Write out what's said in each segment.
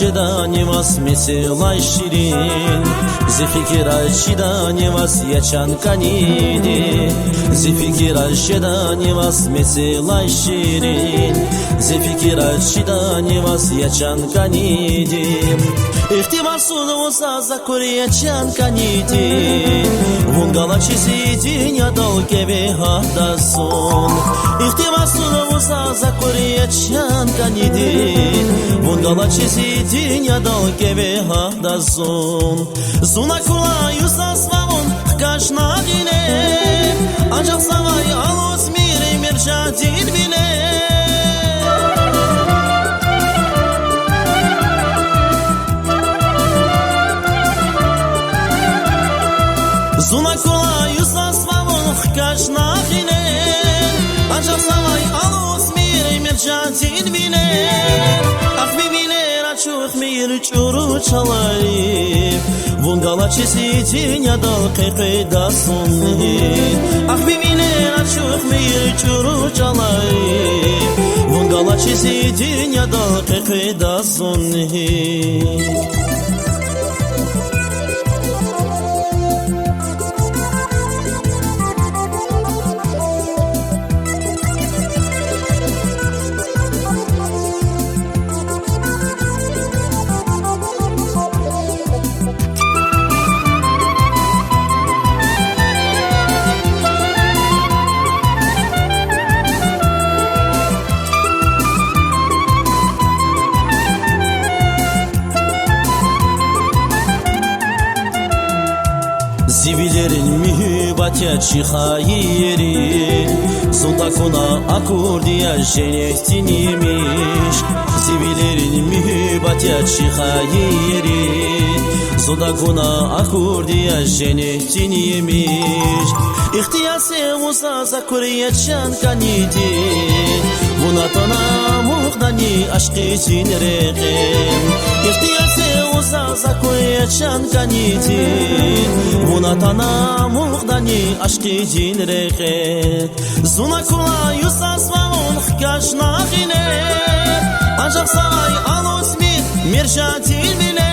ожида не вас месила ширин, зефикир ожида не вас ячан каниди, зефикир ожида не вас месила ширин, зефикир ожида не вас ячан каниди. Ихтимасуну закури ячан каниди, вунгала чизиди нядол кеве хахдасон. Ихтимасуну закури ячан каниди, вунгала чизиди нядол кеве хахдасон. Зуна кула юса свавон хкашна дине, анжак савай алос мире мерчатин бине. Zuna kola yusa svavon hkashna khine, anjak savay alos mire merchatin bine. Ach bibine rachuch mir churu chalay, vungala chesitin yadal qeqeda sunni. Ach bibine rachuch mir churu chalay, vungala chesitin yadal qeqeda sunni. Zivilerin mühibate çıhayiri, Zundakuna akurdiya jenehtin yemiş. Zivilerin mühibate çıhayiri, Zundakuna akurdiya jenehtin yemiş. İhtiyase musa zakuriya çan kanidi, Vunatana muhdani aşkı cinreğim. İhtiyase musa zakuriya çan kanidi, Vunatana muhdani aşkı cinreğim. Zuna kula yusa svavon hkashna khine, anjak savay alos mir merchatin bine.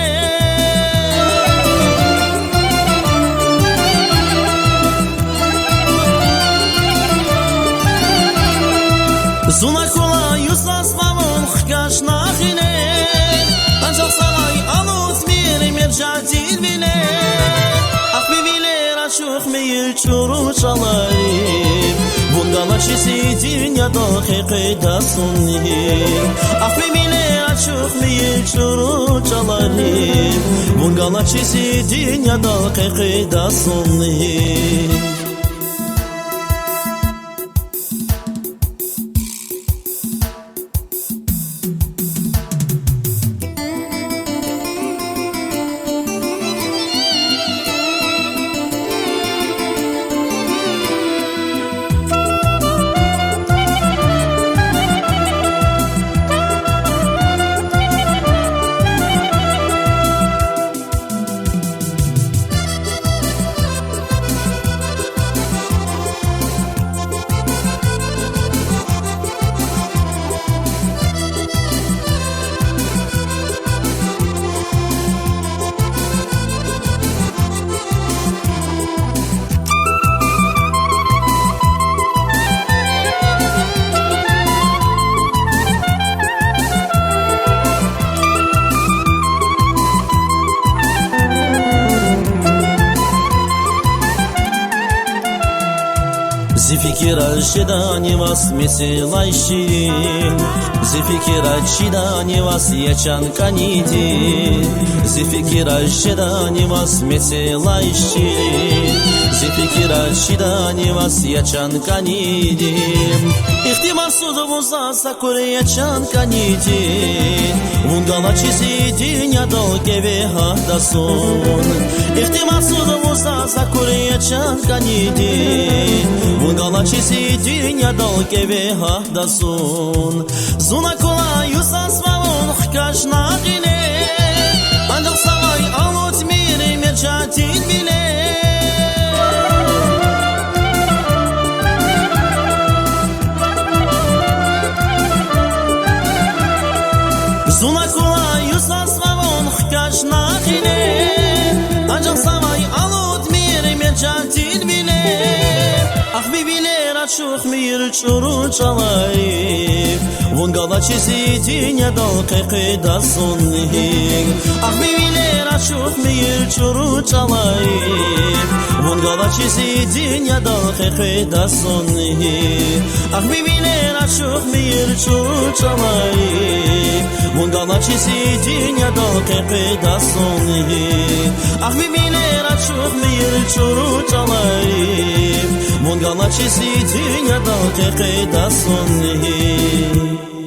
Zuna kola yusa svavon hkashna khine, anjak savay alos mir merchatin bine. Ach bibine rachuch mir churu chalay, vungala chesitin yadal qeqeda sunni. Ach bibine rachuch mir churu chalay, vungala chesitin yadal qeqeda sunni. Зефикир ожида не вас месила ширин, Зефикир ожида не вас ячан каниди, Зефикир ожида не вас месила ширин, Зефикир ожида не вас ячан каниди. Ихтимар судумуза закури ячан каниди, Вунгала чизидин ядол кеве хахдасон. Ихтимар судумуза закури ячан каниди, Vungala chesitin yadal keve hahdason. Zuna kola yusa svavon hkashna khine, anjak savay alot mire merchatin bine. Zuna kola yusa svavon açıq mir çuru çalayım Vun qala çizidin ya dalqiqida sunnihin Ah bibiler açıq mir çuru çalayım Vun qala çizidin ya dalqiqida sunnihin Ah bibiler açıq mir çuru çalayım Vun qala çizidin ya dalqiqida sunnihin Ah bibiler açıq mir çuru çalayım Vun qala çizidin ya dalqiqida sunnihin